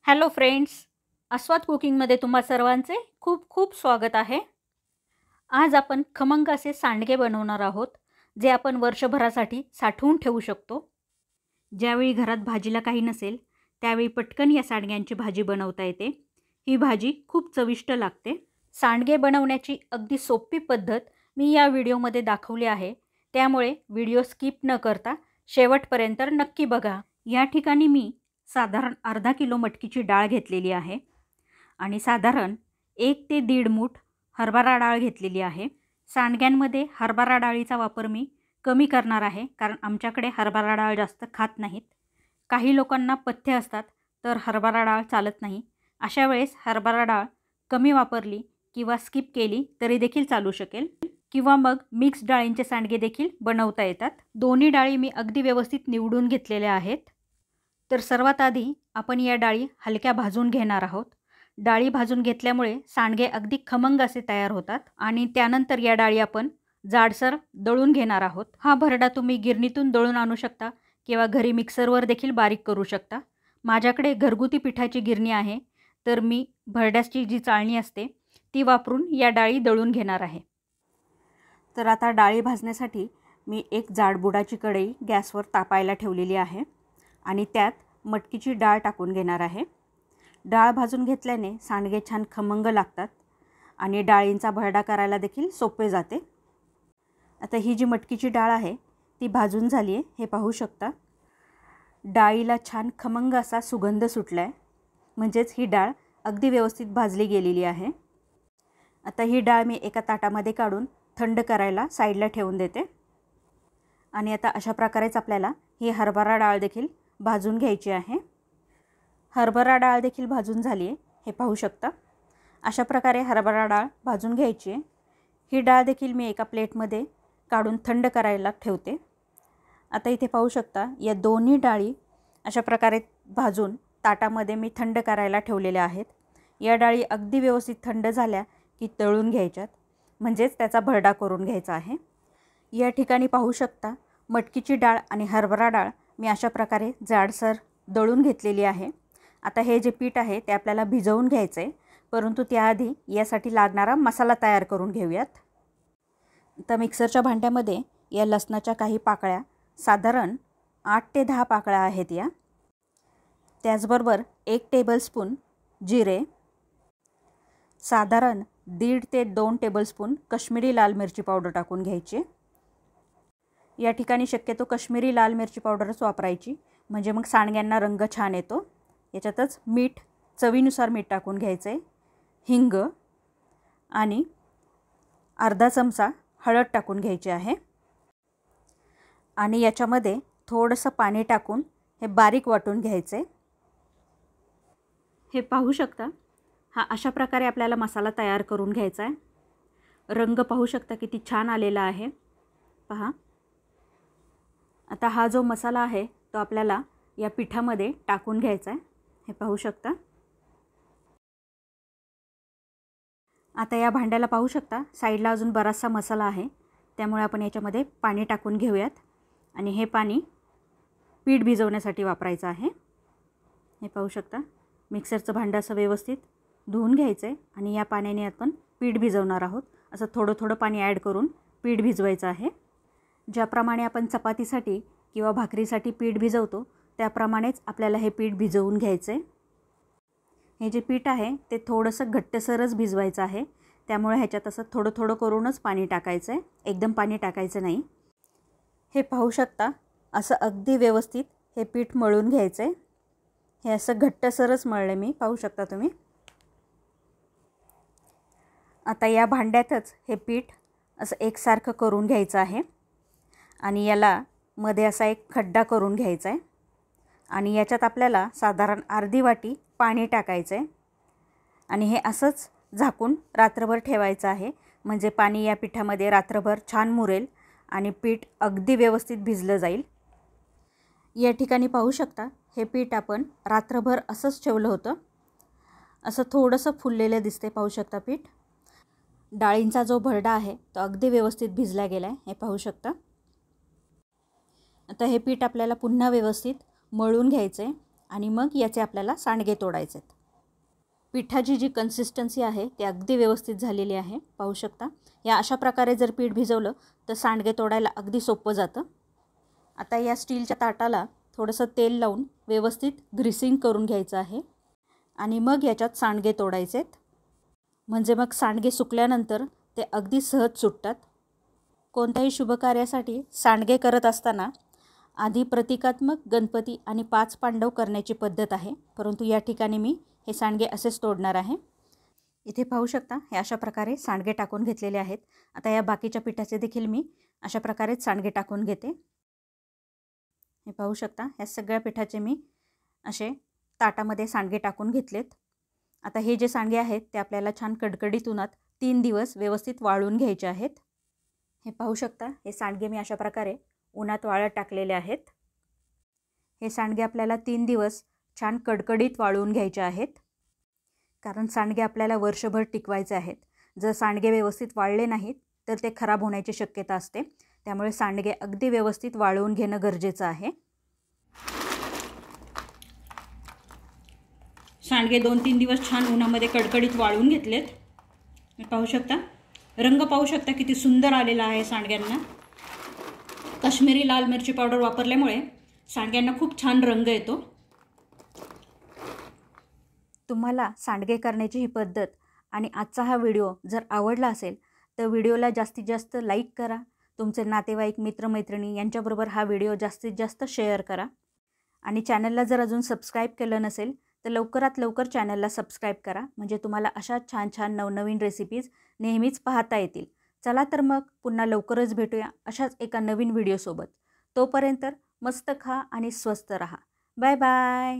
Hello friends, आस्वाद कुकिंगमध्ये तुम्हा सर्वांचे खूप खूप स्वागत आहे। आज आपण खमंग असे सांडगे बनवणार आहोत, जे आपण वर्षभरासाठी साठवून ठेवू शकतो। ज्यावेळी घरात भाजीला काही नसेल त्यावेळी पटकन या सांडग्यांची भाजी बनवता येते। ही भाजी खूप चविष्ट लागते। सांडगे बनवण्याची अगदी सोपी पद्धत मी या व्हिडिओमध्ये दाखवली आहे, त्यामुळे व्हिडिओ स्किप न करता शेवटपर्यंत नक्की बघा। या ठिकाणी मी साधारण अर्धा किलो मटकीची डाळ घेतलेली आहे आणि साधारण 1 ते 1.5 मूठ हरभरा डाळ घेतलेली आहे। सांडग्यांमध्ये हरभरा डाळीचा वापर मी कमी करणार आहे, कारण आमच्याकडे हरभरा डाळ जास्त खात नाहीत। काही लोकांना पथ्य असतात तर हरभरा डाळ चालत नाही। अशा वेळेस हरभरा डाळ कमी वापरली किंवा स्किप केली तरी देखील चालू शकेल, किंवा मग मिक्स डाळींचे सांडगे देखील बनवता येतात। दोन्ही डाळी मी अगदी व्यवस्थित निवडून घेतलेल्या आहेत। तर सर्वात आधी आपण या डाळी हलक्या भाजून घेणार आहोत। डाळी भाजून घेतल्यामुळे सांडगे अगदी खमंग असे तयार होतात आणि त्यानंतर या डाळी आपण जाडसर दळून घेणार आहोत। हा भरडा तुम्ही गिरणीतून दळून आणू शकता किंवा घरी मिक्सरवर देखील बारीक करू शकता। माझ्याकडे घरगुती पिठाची गिरणी आहे, तर मी भरड्याची जी चाळणी असते ती वापरून या डाळी दळून घेणार आहे। तर आता डाळी भाजण्यासाठी मी एक जाडबुडाची कढई गॅसवर तापायला ठेवलेली आहे आणि त्यात मटकीची डाळ टाकून घेणार आहे। डाळ भाजून घेतल्याने सांडगे छान खमंग लागतात आणि डाळींचा भरडा करायला देखील सोपे जाते। आता ही जी मटकीची डाळ आहे ती भाजून झाली आहे, हे पाहू शकता। डाळीला छान खमंग असा सुगंध सुटला आहे, म्हणजेच ही डाळ अगदी व्यवस्थित भाजली गेलेली आहे। आता ही डाळ मी एका ताटामध्ये काढून थंड करायला साईडला ठेवून देते आणि आता अशा प्रकारेच आपल्याला ही हरभरा डाळ देखील भाजून घ्यायची आहे। हरभरा डाळ देखील भाजून झाली आहे, हे पाहू शकता। अशा प्रकारे हरभरा डाळ भाजून घ्यायची आहे। ही डाळ देखील मी एका प्लेटमध्ये काढून थंड करायला ठेवते। आता इथे पाहू शकता, या दोन्ही डाळी अशा प्रकारे भाजून ताटामध्ये मी थंड करायला ठेवलेल्या आहेत। या डाळी अगदी व्यवस्थित थंड झाल्या की तळून घ्यायच्यात, म्हणजेच त्याचा भरडा करून घ्यायचा आहे। या ठिकाणी पाहू शकता, मटकीची डाळ आणि हरभरा डाळ मी अशा प्रकारे जाडसर दळून घेतलेली आहे। आता हे जे पीठ आहे ते आपल्याला भिजवून घ्यायचं आहे, परंतु त्याआधी यासाठी लागणारा मसाला तयार करून घेऊयात। आता मिक्सरच्या भांड्यामध्ये या लसणाच्या काही पाकळ्या, साधारण 8 ते 10 पाकळ्या आहेत या। त्याचबरोबर 1 टेबलस्पून जिरे, साधारण 1.5 ते 2 टेबलस्पून काश्मीरी लाल मिरची पावडर टाकून घ्यायची। या ठिकाणी शक्यतो काश्मीरी लाल मिरची पावडरच वापरायची, म्हणजे मग सांडग्यांना रंग छान येतो। याच्यातच मीठ, चवीनुसार मीठ टाकून घ्यायचं आहे। हिंग आणि अर्धा चमचा हळद टाकून घ्यायची आहे आणि याच्यामध्ये थोडंसं पाणी टाकून हे बारीक वाटून घ्यायचं आहे। हे पाहू शकता, हा अशा प्रकारे आपल्याला मसाला तयार करून घ्यायचा आहे। रंग पाहू शकता किती छान आलेला आहे, पहा। आता हा जो मसाला आहे तो आपल्याला या पिठामध्ये टाकून घ्यायचा आहे, हे पाहू शकता। आता या भांड्याला पाहू शकता साईडला अजून बराचसा मसाला आहे, त्यामुळे आपण याच्यामध्ये पाणी टाकून घेऊयात आणि हे पाणी पीठ भिजवण्यासाठी वापरायचं आहे। हे पाहू शकता, मिक्सरचं भांडं असं व्यवस्थित धुवून घ्यायचं आहे आणि या पाण्याने आपण पीठ भिजवणार आहोत। असं थोडं थोडं पाणी ॲड करून पीठ भिजवायचं आहे। ज्याप्रमाणे आपण चपातीसाठी किंवा भाकरीसाठी पीठ भिजवतो त्याप्रमाणेच आपल्याला हे पीठ भिजवून घ्यायचं आहे। हे जे पीठ आहे ते थोडंसं घट्टसरच भिजवायचं आहे, त्यामुळे ह्याच्यात असं थोडं थोडं करूनच पाणी टाकायचं आहे, एकदम पाणी टाकायचं नाही। हे पाहू शकता, असं अगदी व्यवस्थित हे पीठ मळून घ्यायचं आहे। हे असं घट्टसरच मळलं मी, पाहू शकता तुम्ही। आता या भांड्यातच हे पीठ असं एकसारखं करून घ्यायचं आहे आणि याला मध्ये असा एक खड्डा करून घ्यायचा आहे आणि याच्यात आपल्याला साधारण अर्धी वाटी पाणी टाकायचं आहे आणि हे असंच झाकून रात्रभर ठेवायचं आहे, म्हणजे पाणी या पिठामध्ये रात्रभर छान मुरेल आणि पीठ अगदी व्यवस्थित भिजलं जाईल। या ठिकाणी पाहू शकता, हे पीठ आपण रात्रभर असंच ठेवलं होतं। असं थोडंसं फुललेलं दिसते, पाहू शकता पीठ। डाळींचा जो भरडा आहे तो अगदी व्यवस्थित भिजला गेला आहे, हे पाहू शकता। आता हे पीठ आपल्याला पुन्हा व्यवस्थित मळून घ्यायचं आहे आणि मग याचे आपल्याला सांडगे तोडायचे आहेत. पिठाची जी कन्सिस्टन्सी आहे ती अगदी व्यवस्थित झालेली आहे, पाहू शकता. या अशा प्रकारे जर पीठ भिजवलं तर सांडगे तोडायला अगदी सोपं जातं. आता या स्टीलच्या ताटाला थोडंसं तेल लावून व्यवस्थित ग्रीसिंग करून घ्यायचं आहे आणि मग याच्यात सांडगे तोडायचे आहेत. म्हणजे मग सांडगे सुकल्यानंतर ते अगदी सहज सुटतात. कोणत्याही शुभकार्यासाठी सांडगे करत असताना आधी प्रतिकात्मक गणपती आणि 5 पांडव करण्याची पद्धत आहे, परंतु या ठिकाणी मी हे सांडगे असेच तोडणार आहे. इथे पाहू शकता हे अशा प्रकारे सांडगे टाकून घेतलेले आहेत. आता या बाकीच्या पिठाचे देखील मी अशा प्रकारे सांडगे टाकून घेते. हे पाहू शकता या सगळ्या पिठाचे मी असे ताटामध्ये सांडगे टाकून घेतलेत. आता हे जे सांडगे आहेत ते आपल्याला छान कडकडीत उन्हात 3 दिवस व्यवस्थित वाळून घ्यायचे आहेत. हे पाहू शकता हे सांडगे मी अशा प्रकारे उन्हात वाळत टाकलेले आहेत. हे सांडगे आपल्याला 3 दिवस छान कडकडीत वाळवून घ्यायचे आहेत, कारण सांडगे आपल्याला वर्षभर टिकवायचे आहेत. जर सांडगे व्यवस्थित वाळले नाहीत तर ते खराब होण्याची शक्यता असते. त्यामुळे सांडगे अगदी व्यवस्थित वाळवून घेणं गरजेचं आहे. सांडगे 2-3 दिवस छान उन्हामध्ये कडकडीत वाळवून घेतलेत. पाहू शकता रंग पाहू शकता किती सुंदर आलेला आहे सांडग्यांना. काश्मीरी लाल मिरची पावडर वापरल्यामुळे सांडग्यांना खूप छान रंग येतो. तुम्हाला सांडगे करण्याची ही पद्धत आणि आजचा हा व्हिडिओ जर आवडला असेल तर व्हिडिओला जास्तीत जास्त लाईक करा. तुमचे नातेवाईक मित्रमैत्रिणी यांच्याबरोबर हा व्हिडिओ जास्तीत जास्त शेअर करा. आणि चॅनलला जर अजून सबस्क्राईब केलं नसेल तर लवकरात लवकर चॅनलला सबस्क्राईब करा, म्हणजे तुम्हाला अशा छान छान नवनवीन रेसिपीज नेहमीच पाहता येतील. चला तर मग पुन्हा लवकरच भेटूया अशाच एका नवीन व्हिडिओसोबत. तोपर्यंत मस्त खा आणि स्वस्त रहा. Bye bye.